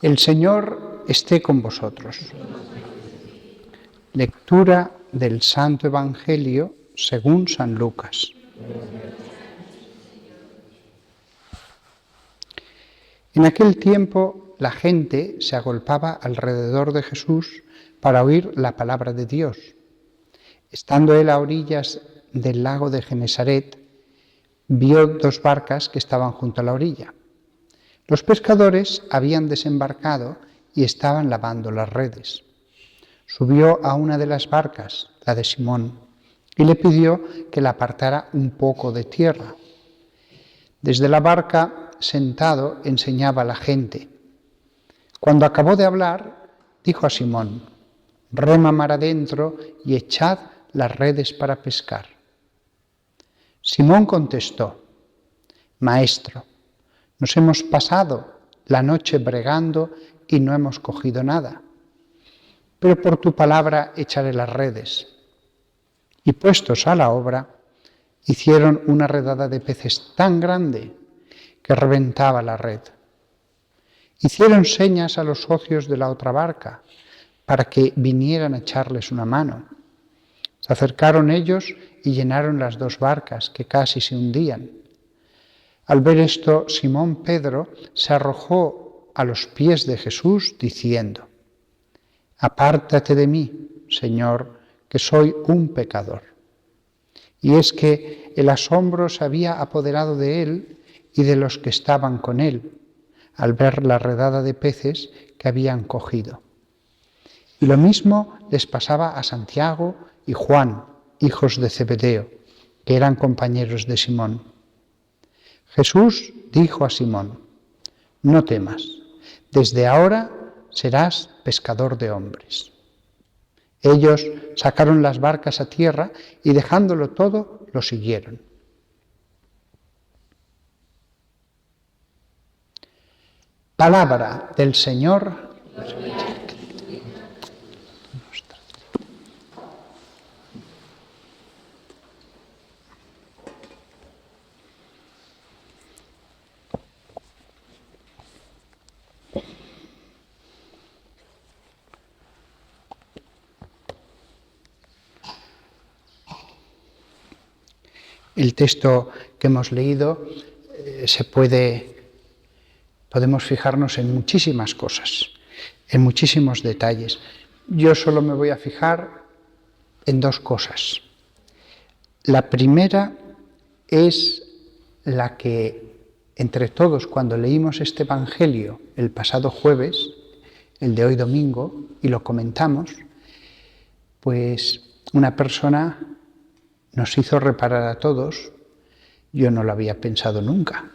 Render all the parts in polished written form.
El Señor esté con vosotros. Lectura del Santo Evangelio según San Lucas. En aquel tiempo la gente se agolpaba alrededor de Jesús para oír la palabra de Dios. Estando él a orillas del lago de Genesaret, vio 2 barcas que estaban junto a la orilla. Los pescadores habían desembarcado y estaban lavando las redes. Subió a una de las barcas, la de Simón, y le pidió que la apartara un poco de tierra. Desde la barca, sentado, enseñaba a la gente. Cuando acabó de hablar, dijo a Simón: «Rema mar adentro y echad las redes para pescar». Simón contestó: «Maestro, nos hemos pasado la noche bregando y no hemos cogido nada, pero por tu palabra echaré las redes». Y puestos a la obra, hicieron una redada de peces tan grande que reventaba la red. Hicieron señas a los socios de la otra barca para que vinieran a echarles una mano. Se acercaron ellos y llenaron las 2 barcas, que casi se hundían. Al ver esto, Simón Pedro se arrojó a los pies de Jesús, diciendo: «Apártate de mí, Señor, que soy un pecador». Y es que el asombro se había apoderado de él y de los que estaban con él, al ver la redada de peces que habían cogido. Y lo mismo les pasaba a Santiago y Juan, hijos de Zebedeo, que eran compañeros de Simón. Jesús dijo a Simón: «No temas, desde ahora serás pescador de hombres». Ellos sacaron las barcas a tierra y dejándolo todo, lo siguieron. Palabra del Señor. El texto que hemos leído podemos fijarnos en muchísimas cosas, en muchísimos detalles. Yo solo me voy a fijar en 2 cosas. La primera es la que entre todos, cuando leímos este Evangelio el pasado jueves, el de hoy domingo, y lo comentamos, pues una persona nos hizo reparar a todos, yo no lo había pensado nunca,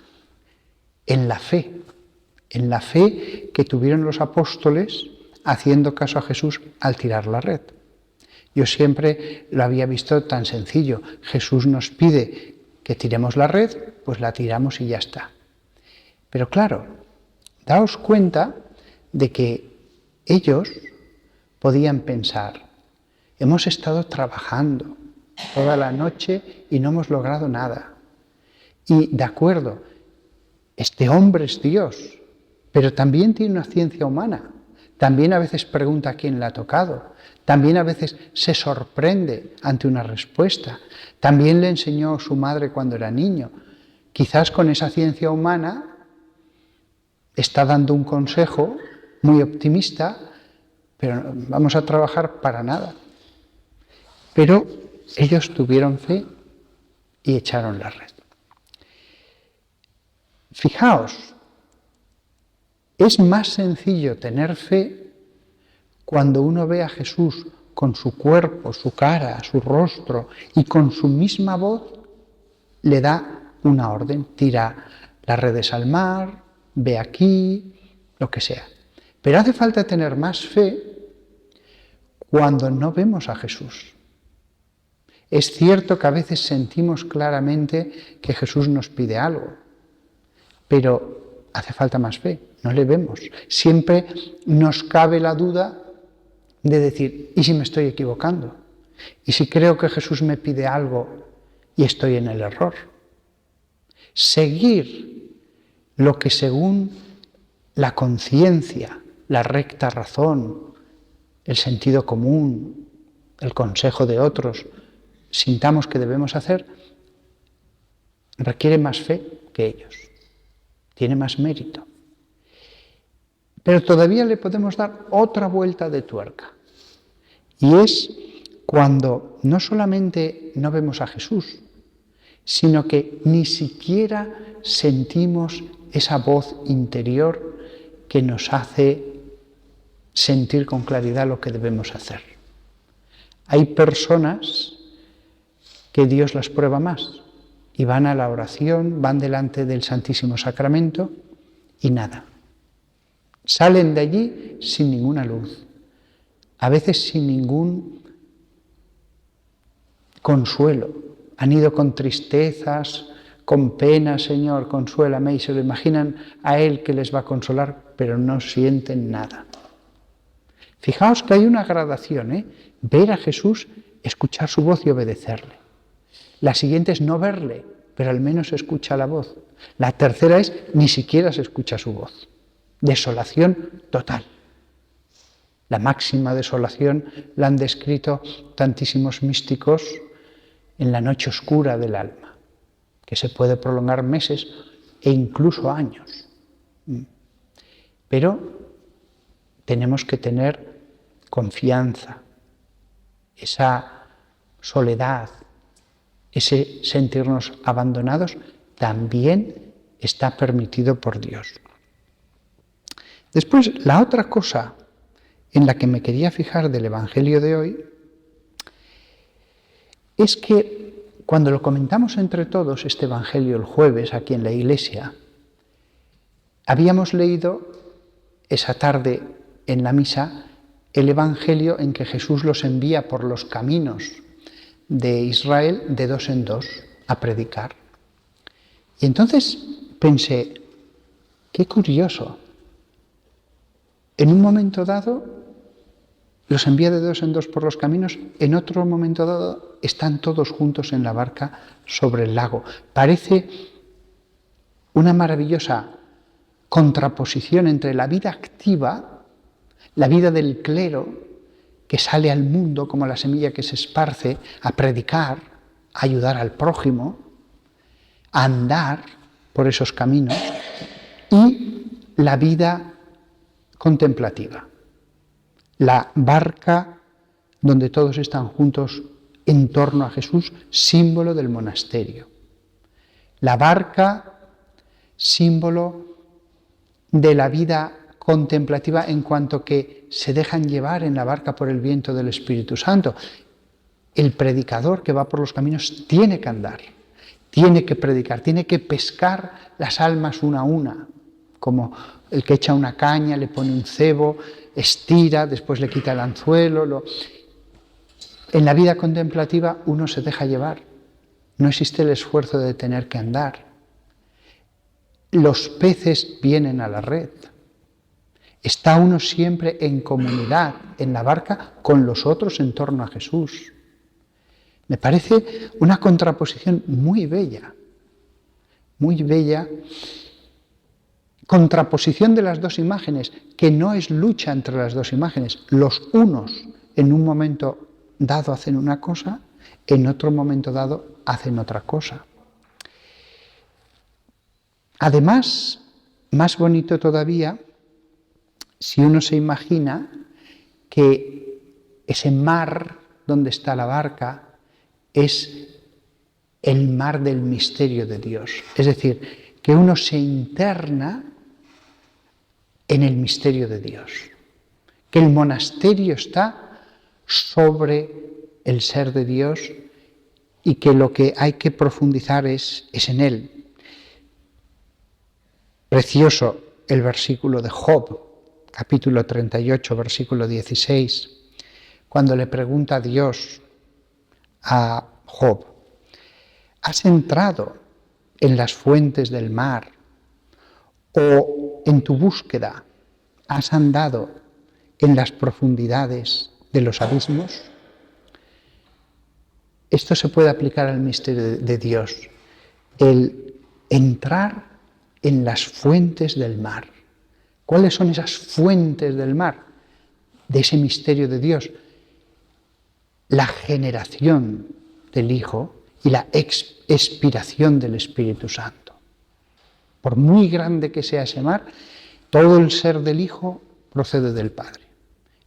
en la fe que tuvieron los apóstoles haciendo caso a Jesús al tirar la red. Yo siempre lo había visto tan sencillo: Jesús nos pide que tiremos la red, pues la tiramos y ya está. Pero claro, daos cuenta de que ellos podían pensar: hemos estado trabajando toda la noche y no hemos logrado nada. Y de acuerdo, este hombre es Dios, pero también tiene una ciencia humana. También a veces pregunta a quién le ha tocado. También a veces se sorprende ante una respuesta. También le enseñó su madre cuando era niño. Quizás con esa ciencia humana está dando un consejo muy optimista, pero no vamos a trabajar para nada. Pero ellos tuvieron fe y echaron la red. Fijaos, es más sencillo tener fe cuando uno ve a Jesús con su cuerpo, su cara, su rostro, y con su misma voz le da una orden: tira las redes al mar, ve aquí, lo que sea. Pero hace falta tener más fe cuando no vemos a Jesús. Es cierto que a veces sentimos claramente que Jesús nos pide algo, pero hace falta más fe, no le vemos. Siempre nos cabe la duda de decir: ¿y si me estoy equivocando? ¿Y si creo que Jesús me pide algo y estoy en el error? Seguir lo que según la conciencia, la recta razón, el sentido común, el consejo de otros, sintamos que debemos hacer, requiere más fe que ellos, tiene más mérito. Pero todavía le podemos dar otra vuelta de tuerca, y es cuando no solamente no vemos a Jesús, sino que ni siquiera sentimos esa voz interior que nos hace sentir con claridad lo que debemos hacer. Hay personas que Dios las prueba más y van a la oración, van delante del Santísimo Sacramento y nada. Salen de allí sin ninguna luz, a veces sin ningún consuelo. Han ido con tristezas, con pena, Señor, consuélame, y se lo imaginan a Él que les va a consolar, pero no sienten nada. Fijaos que hay una gradación, ¿eh? Ver a Jesús, escuchar su voz y obedecerle. La siguiente es no verle, pero al menos se escucha la voz. La tercera es ni siquiera se escucha su voz. Desolación total. La máxima desolación la han descrito tantísimos místicos en la noche oscura del alma, que se puede prolongar meses e incluso años. Pero tenemos que tener confianza, esa soledad, ese sentirnos abandonados, también está permitido por Dios. Después, la otra cosa en la que me quería fijar del Evangelio de hoy es que cuando lo comentamos entre todos, este Evangelio el jueves aquí en la iglesia, habíamos leído esa tarde en la misa el Evangelio en que Jesús los envía por los caminos de Israel de dos en dos a predicar. Y entonces pensé, qué curioso, en un momento dado los envía de dos en dos por los caminos, en otro momento dado están todos juntos en la barca sobre el lago. Parece una maravillosa contraposición entre la vida activa, la vida del clero, que sale al mundo como la semilla que se esparce a predicar, a ayudar al prójimo, a andar por esos caminos, y la vida contemplativa, la barca donde todos están juntos en torno a Jesús, símbolo del monasterio. La barca, símbolo de la vida contemplativa en cuanto que se dejan llevar en la barca por el viento del Espíritu Santo. El predicador que va por los caminos tiene que andar, tiene que predicar, tiene que pescar las almas una a una, como el que echa una caña, le pone un cebo, estira, después le quita el anzuelo. En la vida contemplativa uno se deja llevar, no existe el esfuerzo de tener que andar. Los peces vienen a la red. Está uno siempre en comunidad, en la barca, con los otros en torno a Jesús. Me parece una contraposición muy bella, contraposición de las dos imágenes, que no es lucha entre las dos imágenes. Los unos en un momento dado hacen una cosa, en otro momento dado hacen otra cosa. Además, más bonito todavía, si uno se imagina que ese mar donde está la barca es el mar del misterio de Dios. Es decir, que uno se interna en el misterio de Dios. Que el monasterio está sobre el ser de Dios y que lo que hay que profundizar es en Él. Precioso el versículo de Job, capítulo 38, versículo 16, cuando le pregunta a Dios a Job, ¿has entrado en las fuentes del mar o en tu búsqueda has andado en las profundidades de los abismos? Esto se puede aplicar al misterio de Dios, el entrar en las fuentes del mar. ¿Cuáles son esas fuentes del mar? De ese misterio de Dios. La generación del Hijo y la expiración del Espíritu Santo. Por muy grande que sea ese mar, todo el ser del Hijo procede del Padre.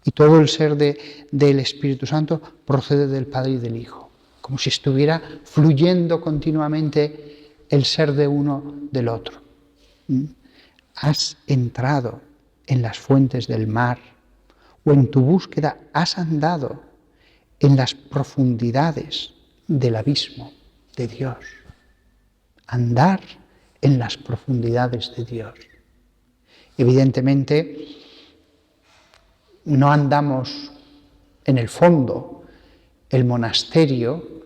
Y todo el ser del Espíritu Santo procede del Padre y del Hijo. Como si estuviera fluyendo continuamente el ser de uno del otro. Has entrado en las fuentes del mar, o en tu búsqueda has andado en las profundidades del abismo de Dios. Andar en las profundidades de Dios. Evidentemente, no andamos en el fondo. El monasterio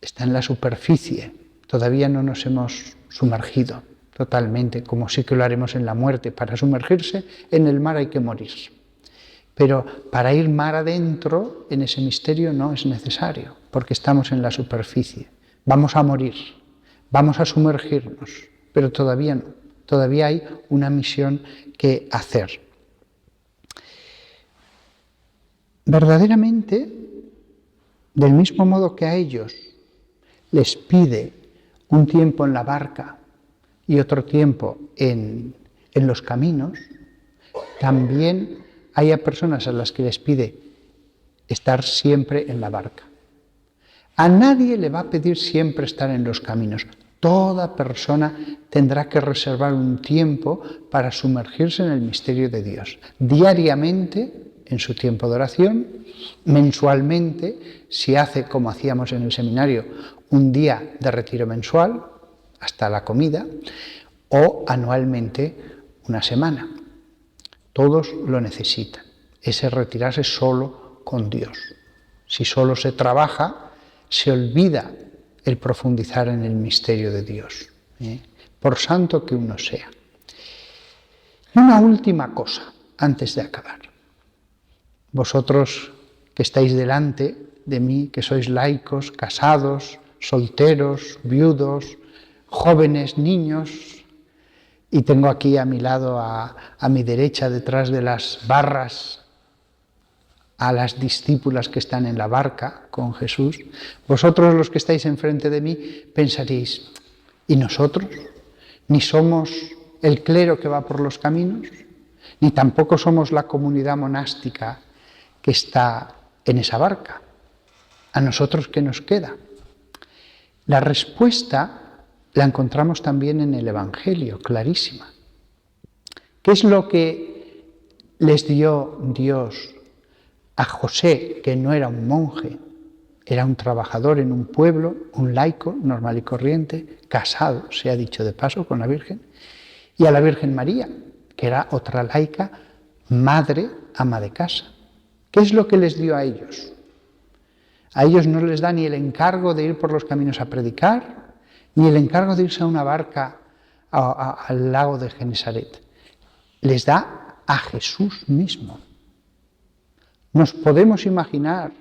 está en la superficie. Todavía no nos hemos sumergido totalmente, como sí que lo haremos en la muerte. Para sumergirse en el mar hay que morir. Pero para ir mar adentro, en ese misterio no es necesario, porque estamos en la superficie. Vamos a morir, vamos a sumergirnos, pero todavía no. Todavía hay una misión que hacer. Verdaderamente, del mismo modo que a ellos les pide un tiempo en la barca y otro tiempo en los caminos, también hay a personas a las que les pide estar siempre en la barca. A nadie le va a pedir siempre estar en los caminos. Toda persona tendrá que reservar un tiempo para sumergirse en el misterio de Dios. Diariamente, en su tiempo de oración, mensualmente, si hace como hacíamos en el seminario, un día de retiro mensual, hasta la comida, o anualmente una semana. Todos lo necesitan, ese retirarse solo con Dios. Si solo se trabaja, se olvida el profundizar en el misterio de Dios, por santo que uno sea. Y una última cosa, antes de acabar. Vosotros que estáis delante de mí, que sois laicos, casados, solteros, viudos, jóvenes, niños, y tengo aquí a mi lado, a mi derecha, detrás de las barras, a las discípulas que están en la barca con Jesús. Vosotros los que estáis enfrente de mí pensaréis, ¿y nosotros? Ni somos el clero que va por los caminos, ni tampoco somos la comunidad monástica que está en esa barca. ¿A nosotros qué nos queda? La respuesta la encontramos también en el Evangelio, clarísima. ¿Qué es lo que les dio Dios a José, que no era un monje, era un trabajador en un pueblo, un laico normal y corriente, casado, se ha dicho de paso, con la Virgen, y a la Virgen María, que era otra laica, madre, ama de casa? ¿Qué es lo que les dio a ellos? A ellos no les da ni el encargo de ir por los caminos a predicar, ni el encargo de irse a una barca al lago de Genesaret. Les da a Jesús mismo. Nos podemos imaginar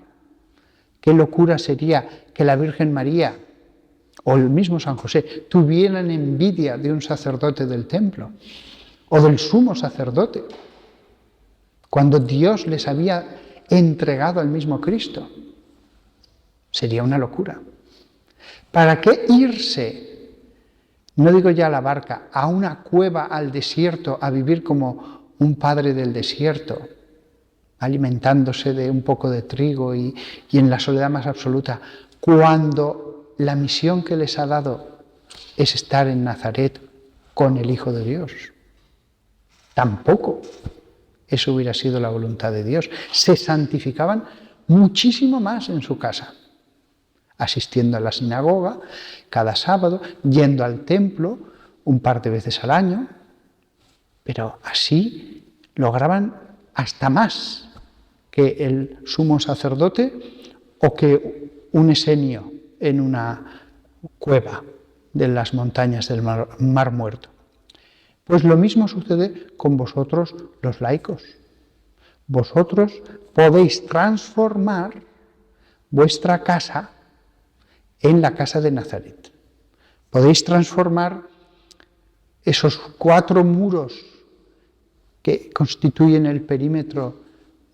qué locura sería que la Virgen María o el mismo San José tuvieran envidia de un sacerdote del templo o del sumo sacerdote, cuando Dios les había entregado al mismo Cristo. Sería una locura. ¿Para qué irse, no digo ya a la barca, a una cueva, al desierto, a vivir como un padre del desierto, alimentándose de un poco de trigo y en la soledad más absoluta, cuando la misión que les ha dado es estar en Nazaret con el Hijo de Dios? Tampoco eso hubiera sido la voluntad de Dios. Se santificaban muchísimo más en su casa, asistiendo a la sinagoga cada sábado, yendo al templo un par de veces al año, pero así lograban hasta más que el sumo sacerdote o que un esenio en una cueva de las montañas del Mar Muerto. Pues lo mismo sucede con vosotros los laicos. Vosotros podéis transformar vuestra casa en la casa de Nazaret. Podéis transformar esos 4 muros que constituyen el perímetro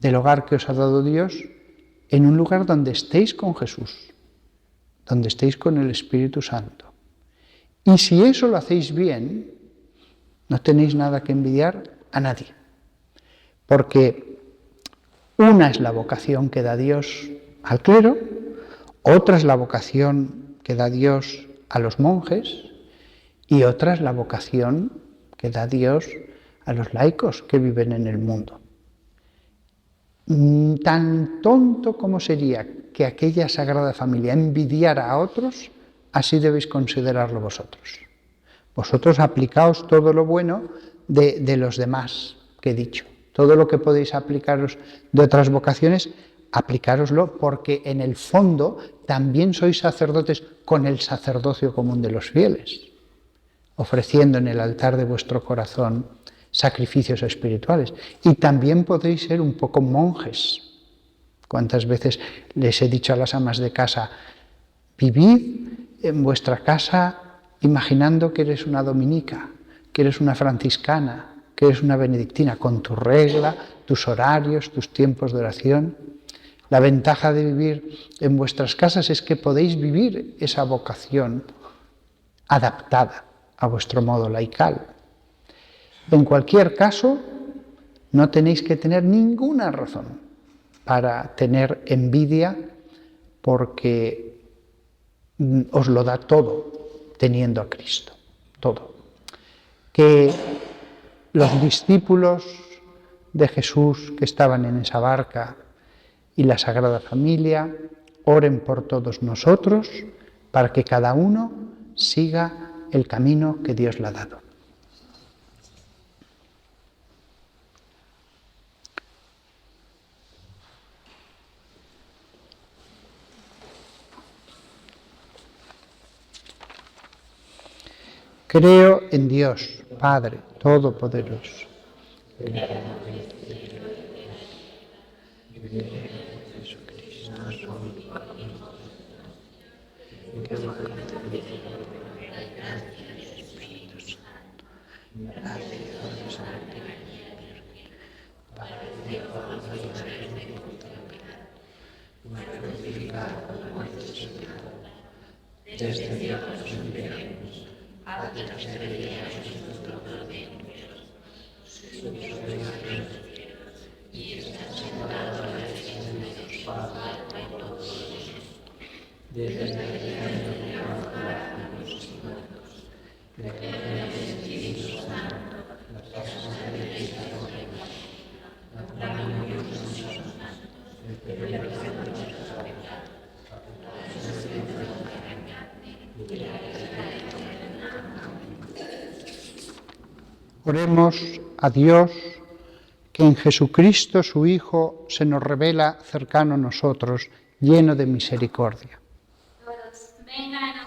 del hogar que os ha dado Dios, en un lugar donde estéis con Jesús, donde estéis con el Espíritu Santo. Y si eso lo hacéis bien, no tenéis nada que envidiar a nadie, porque una es la vocación que da Dios al clero, otra es la vocación que da Dios a los monjes y otra es la vocación que da Dios a los laicos que viven en el mundo. Tan tonto como sería que aquella Sagrada Familia envidiara a otros, así debéis considerarlo vosotros. Vosotros aplicaos todo lo bueno de los demás que he dicho. Todo lo que podéis aplicaros de otras vocaciones, aplicároslo, porque en el fondo también sois sacerdotes con el sacerdocio común de los fieles, ofreciendo en el altar de vuestro corazón sacrificios espirituales. Y también podéis ser un poco monjes. ¿Cuántas veces les he dicho a las amas de casa, vivid en vuestra casa imaginando que eres una dominica, que eres una franciscana, que eres una benedictina, con tu regla, tus horarios, tus tiempos de oración? La ventaja de vivir en vuestras casas es que podéis vivir esa vocación adaptada a vuestro modo laical. En cualquier caso, no tenéis que tener ninguna razón para tener envidia, porque os lo da todo teniendo a Cristo, todo. Que los discípulos de Jesús que estaban en esa barca y la Sagrada Familia oren por todos nosotros para que cada uno siga el camino que Dios le ha dado. Creo en Dios, Padre Todopoderoso. Oremos a Dios, que en Jesucristo su Hijo se nos revela cercano a nosotros, lleno de misericordia. Todos vengan